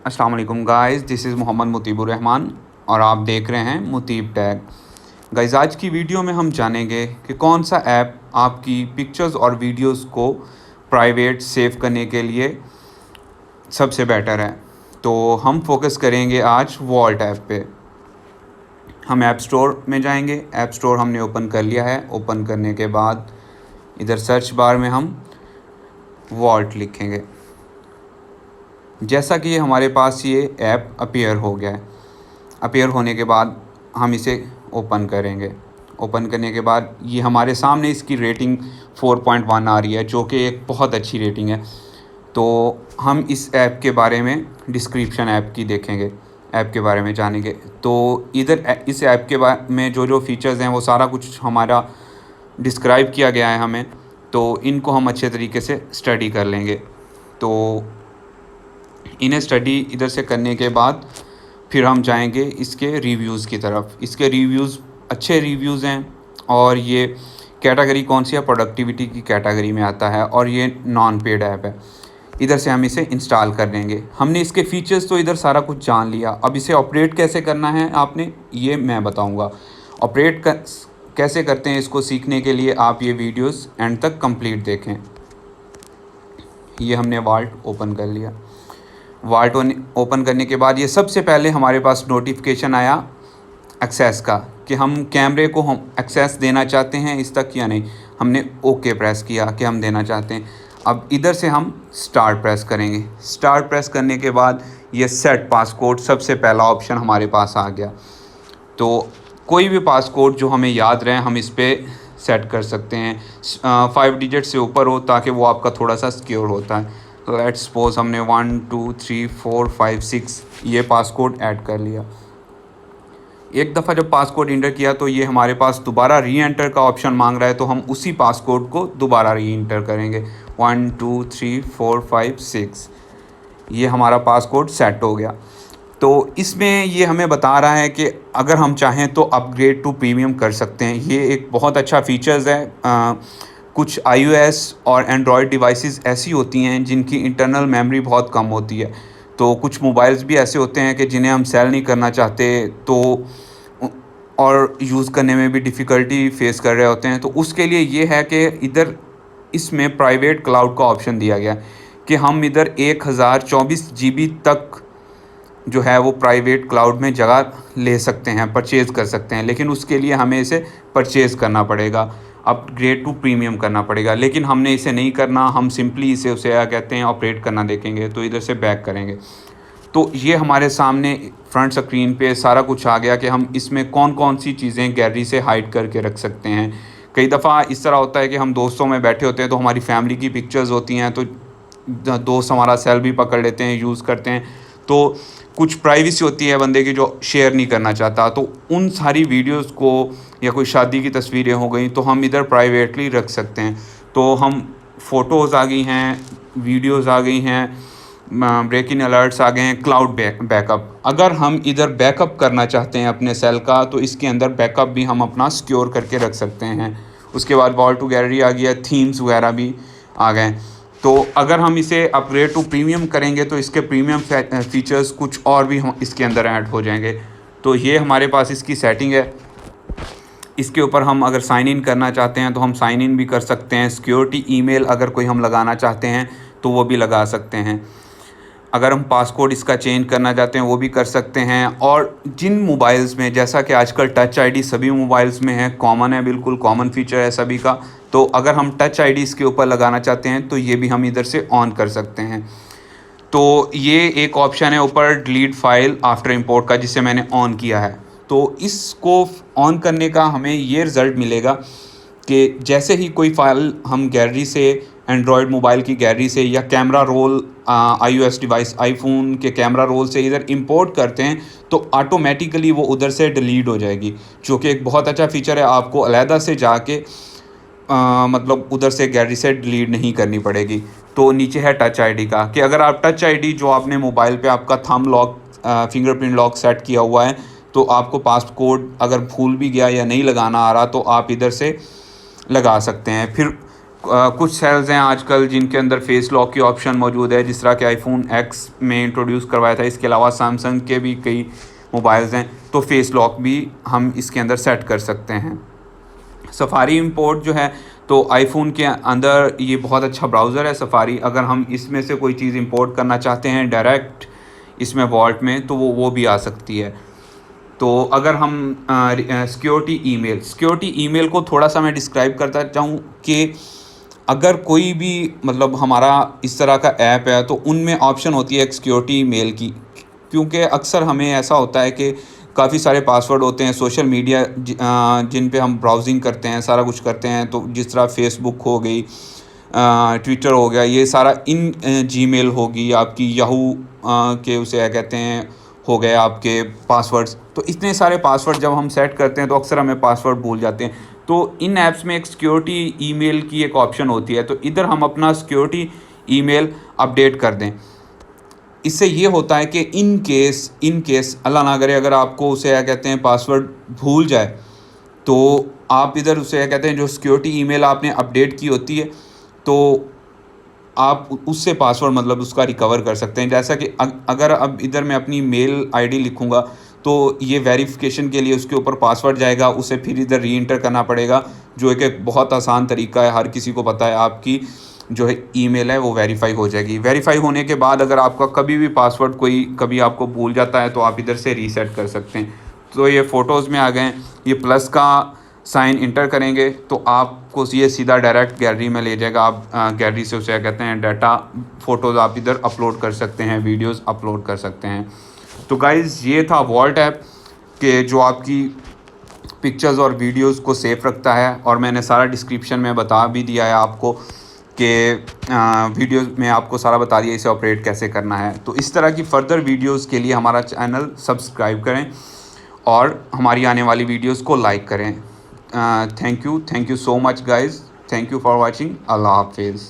अस्सलाम वालेकुम guys, this is Mohammed Mutibur Rahman और आप देख रहे हैं मुतीब टैग। गाइस, आज की वीडियो में हम जानेंगे कि कौन सा ऐप आपकी पिक्चर्स और वीडियोस को प्राइवेट सेव करने के लिए सबसे बेटर है। तो हम फोकस करेंगे आज वॉल्ट ऐप पे। हम ऐप स्टोर में जाएंगे। ऐप स्टोर हमने ओपन कर लिया है। ओपन करने के बाद इधर सर्च बार में हम वॉल्ट लिखेंगे। जैसा कि हमारे पास ये ऐप अपीयर हो गया है। अपीयर होने के बाद हम इसे ओपन करेंगे। ओपन करने के बाद ये हमारे सामने इसकी रेटिंग 4.1 आ रही है, जो कि एक बहुत अच्छी रेटिंग है। तो हम इस ऐप के बारे में डिस्क्रिप्शन ऐप की देखेंगे, ऐप के बारे में जानेंगे। तो इधर इस ऐप के बारे में जो फ़ीचर्स हैं वो सारा कुछ हमारा डिस्क्राइब किया गया है हमें, तो इनको हम अच्छे तरीके से स्टडी कर लेंगे। तो इन्हें स्टडी इधर से करने के बाद फिर हम जाएंगे इसके रिव्यूज़ की तरफ। इसके रिव्यूज़ अच्छे रिव्यूज़ हैं और ये कैटेगरी कौन सी है, प्रोडक्टिविटी की कैटेगरी में आता है और ये नॉन पेड ऐप है। इधर से हम इसे इंस्टॉल कर लेंगे। हमने इसके फ़ीचर्स तो इधर सारा कुछ जान लिया। अब इसे ऑपरेट कैसे करना है आपने, ये मैं बताऊँगा। ऑपरेट कैसे करते हैं इसको सीखने के लिए आप ये वीडियोस एंड तक कंप्लीट देखें। ये हमने वॉल्ट ओपन कर लिया। वॉल्ट ओपन करने के बाद ये सबसे पहले हमारे पास नोटिफिकेशन आया एक्सेस का कि हम कैमरे को हम एक्सेस देना चाहते हैं इस तक या नहीं। हमने ओके प्रेस किया कि हम देना चाहते हैं। अब इधर से हम स्टार्ट प्रेस करेंगे। स्टार्ट प्रेस करने के बाद ये सेट पासकोड सबसे पहला ऑप्शन हमारे पास आ गया। तो कोई भी पासकोड जो हमें याद रहे हम इस पर सेट कर सकते हैं। 5 डिजिट से ऊपर हो ताकि वो आपका थोड़ा सा सिक्योर होता है। लेट्स सपोज हमने 1 2 3 4 5 6 ये पासकोड ऐड कर लिया। एक दफ़ा जब पासकोड इंटर किया तो ये हमारे पास दोबारा री एंटर का ऑप्शन मांग रहा है, तो हम उसी पासकोड को दोबारा री एंटर करेंगे। 1 2 3 4 5 6 ये हमारा पासकोड सेट हो गया। तो इसमें ये हमें बता रहा है कि अगर हम चाहें तो अपग्रेड टू प्रीमियम कर सकते हैं। ये एक बहुत अच्छा फीचर्स है। कुछ iOS और एंड्रॉयड डिवाइसेस ऐसी होती हैं जिनकी इंटरनल मेमोरी बहुत कम होती है। तो कुछ मोबाइल्स भी ऐसे होते हैं कि जिन्हें हम सेल नहीं करना चाहते तो और यूज़ करने में भी डिफ़िकल्टी फेस कर रहे होते हैं। तो उसके लिए ये है कि इधर इसमें प्राइवेट क्लाउड का ऑप्शन दिया गया कि हम इधर 1024 GB तक जो है वो प्राइवेट क्लाउड में जगह ले सकते हैं, परचेज़ कर सकते हैं। लेकिन उसके लिए हमें इसे परचेज़ करना पड़ेगा, अपग्रेड टू प्रीमियम करना पड़ेगा। लेकिन हमने इसे नहीं करना, हम सिंपली इसे उसे क्या कहते हैं ऑपरेट करना देखेंगे। तो इधर से बैक करेंगे तो ये हमारे सामने फ्रंट स्क्रीन पे सारा कुछ आ गया कि हम इसमें कौन कौन सी चीज़ें गैलरी से हाइड करके रख सकते हैं। कई दफ़ा इस तरह होता है कि हम दोस्तों में बैठे होते हैं तो हमारी फैमिली की पिक्चर्स होती हैं, तो दोस्त हमारा सेल भी पकड़ लेते हैं, यूज़ करते हैं। तो कुछ प्राइवेसी होती है बंदे की जो शेयर नहीं करना चाहता, तो उन सारी वीडियोस को या कोई शादी की तस्वीरें हो गई तो हम इधर प्राइवेटली रख सकते हैं। तो हम फ़ोटोज़ आ गई हैं, वीडियोज़ आ गई हैं, ब्रेकिंग अलर्ट्स आ गए हैं, क्लाउड बैकअप। अगर हम इधर बैकअप करना चाहते हैं अपने सेल का तो इसके अंदर बैकअप भी हम अपना सिक्योर करके रख सकते हैं। उसके बाद वॉल्ट टू गैलरी आ गया, थीम्स वगैरह भी आ गए। तो अगर हम इसे अपग्रेड टू प्रीमियम करेंगे तो इसके प्रीमियम फीचर्स कुछ और भी हम इसके अंदर ऐड हो जाएंगे। तो ये हमारे पास इसकी सेटिंग है। इसके ऊपर हम अगर साइन इन करना चाहते हैं तो हम साइन इन भी कर सकते हैं। सिक्योरिटी ईमेल अगर कोई हम लगाना चाहते हैं तो वो भी लगा सकते हैं। अगर हम पासकोड इसका चेंज करना चाहते हैं वो भी कर सकते हैं। और जिन मोबाइल्स में, जैसा कि आजकल टच आईडी सभी मोबाइल्स में है, कॉमन है, बिल्कुल कॉमन फीचर है सभी का, तो अगर हम टच आईडी इसके ऊपर लगाना चाहते हैं तो ये भी हम इधर से ऑन कर सकते हैं। तो ये एक ऑप्शन है ऊपर डिलीट फाइल आफ्टर इंपोर्ट का, जिसे मैंने ऑन किया है। तो इसको ऑन करने का हमें ये रिज़ल्ट मिलेगा कि जैसे ही कोई फ़ाइल हम गैलरी से, एंड्रॉयड मोबाइल की गैलरी से या camera roll iOS device iPhone के कैमरा रोल से इधर इंपोर्ट करते हैं तो ऑटोमेटिकली वो उधर से डिलीट हो जाएगी, जो कि एक बहुत अच्छा फ़ीचर है। आपको अलहदा से जाके मतलब उधर से गैलरी से डिलीट नहीं करनी पड़ेगी। तो नीचे है टच आईडी का कि अगर आप टच आईडी जो आपने मोबाइल पे आपका thumb lock, fingerprint lock set किया हुआ है, तो आपको पासकोड अगर भूल भी गया या नहीं लगाना आ रहा तो आप इधर से लगा सकते हैं। फिर कुछ सेल्स हैं आजकल जिनके अंदर फेस लॉक की ऑप्शन मौजूद है, जिस तरह के आईफोन एक्स में इंट्रोड्यूस करवाया था। इसके अलावा सैमसंग के भी कई मोबाइल्स हैं, तो फेस लॉक भी हम इसके अंदर सेट कर सकते हैं। सफारी इंपोर्ट जो है, तो आईफोन के अंदर ये बहुत अच्छा ब्राउज़र है सफारी। अगर हम इसमें से कोई चीज़ इंपोर्ट करना चाहते हैं डायरेक्ट इसमें वॉल्ट में, तो वो भी आ सकती है। तो अगर हम सिक्योरिटी ईमेल को थोड़ा सा मैं डिस्क्राइब करता चाहूँ कि अगर कोई भी मतलब हमारा इस तरह का ऐप है, तो उनमें ऑप्शन होती है एक सिक्योरिटी मेल की। क्योंकि अक्सर हमें ऐसा होता है कि काफ़ी सारे पासवर्ड होते हैं सोशल मीडिया जिन पे हम ब्राउजिंग करते हैं, सारा कुछ करते हैं। तो जिस तरह फेसबुक हो गई, ट्विटर हो गया, ये सारा इन जीमेल होगी आपकी, याहू के उसे क्या कहते हैं हो गए आपके पासवर्ड्स। तो इतने सारे पासवर्ड जब हम सेट करते हैं तो अक्सर हमें पासवर्ड भूल जाते हैं। तो इन ऐप्स में एक सिक्योरिटी ईमेल की एक ऑप्शन होती है, तो इधर हम अपना सिक्योरिटी ईमेल अपडेट कर दें। इससे ये होता है कि इन केस अल्लाह ना करे अगर आपको उसे क्या कहते हैं पासवर्ड भूल जाए, तो आप इधर उसे क्या कहते हैं जो सिक्योरिटी ईमेल आपने अपडेट की होती है, तो आप उससे पासवर्ड मतलब उसका रिकवर कर सकते हैं। जैसा कि अगर अब इधर मैं अपनी मेल आईडी लिखूँगा, तो ये वेरिफिकेशन के लिए उसके ऊपर पासवर्ड जाएगा, उसे फिर इधर री एंटर करना पड़ेगा, जो एक बहुत आसान तरीका है, हर किसी को पता है। आपकी जो है ईमेल है वो वेरीफाई हो जाएगी। वेरीफाई होने के बाद अगर आपका कभी भी पासवर्ड कभी आपको भूल जाता है, तो आप इधर से रीसेट कर सकते हैं। तो ये फ़ोटोज़ में आ गए, ये प्लस का साइन इंटर करेंगे तो आपको ये सीधा डायरेक्ट गैलरी में ले जाएगा। आप गैलरी से उसे कहते हैं डाटा फ़ोटोज़ आप इधर अपलोड कर सकते हैं, वीडियोस अपलोड कर सकते हैं। तो गाइज़ ये था वॉल्ट ऐप के जो आपकी पिक्चर्स और वीडियोस को सेफ रखता है, और मैंने सारा डिस्क्रिप्शन में बता भी दिया है आपको कि वीडियोस में आपको सारा बता दिया इसे ऑपरेट कैसे करना है। तो इस तरह की फ़र्दर वीडियोस के लिए हमारा चैनल सब्सक्राइब करें और हमारी आने वाली वीडियोस को लाइक करें। Thank you so much guys, thank you for watching. अल्लाह हाफिज़।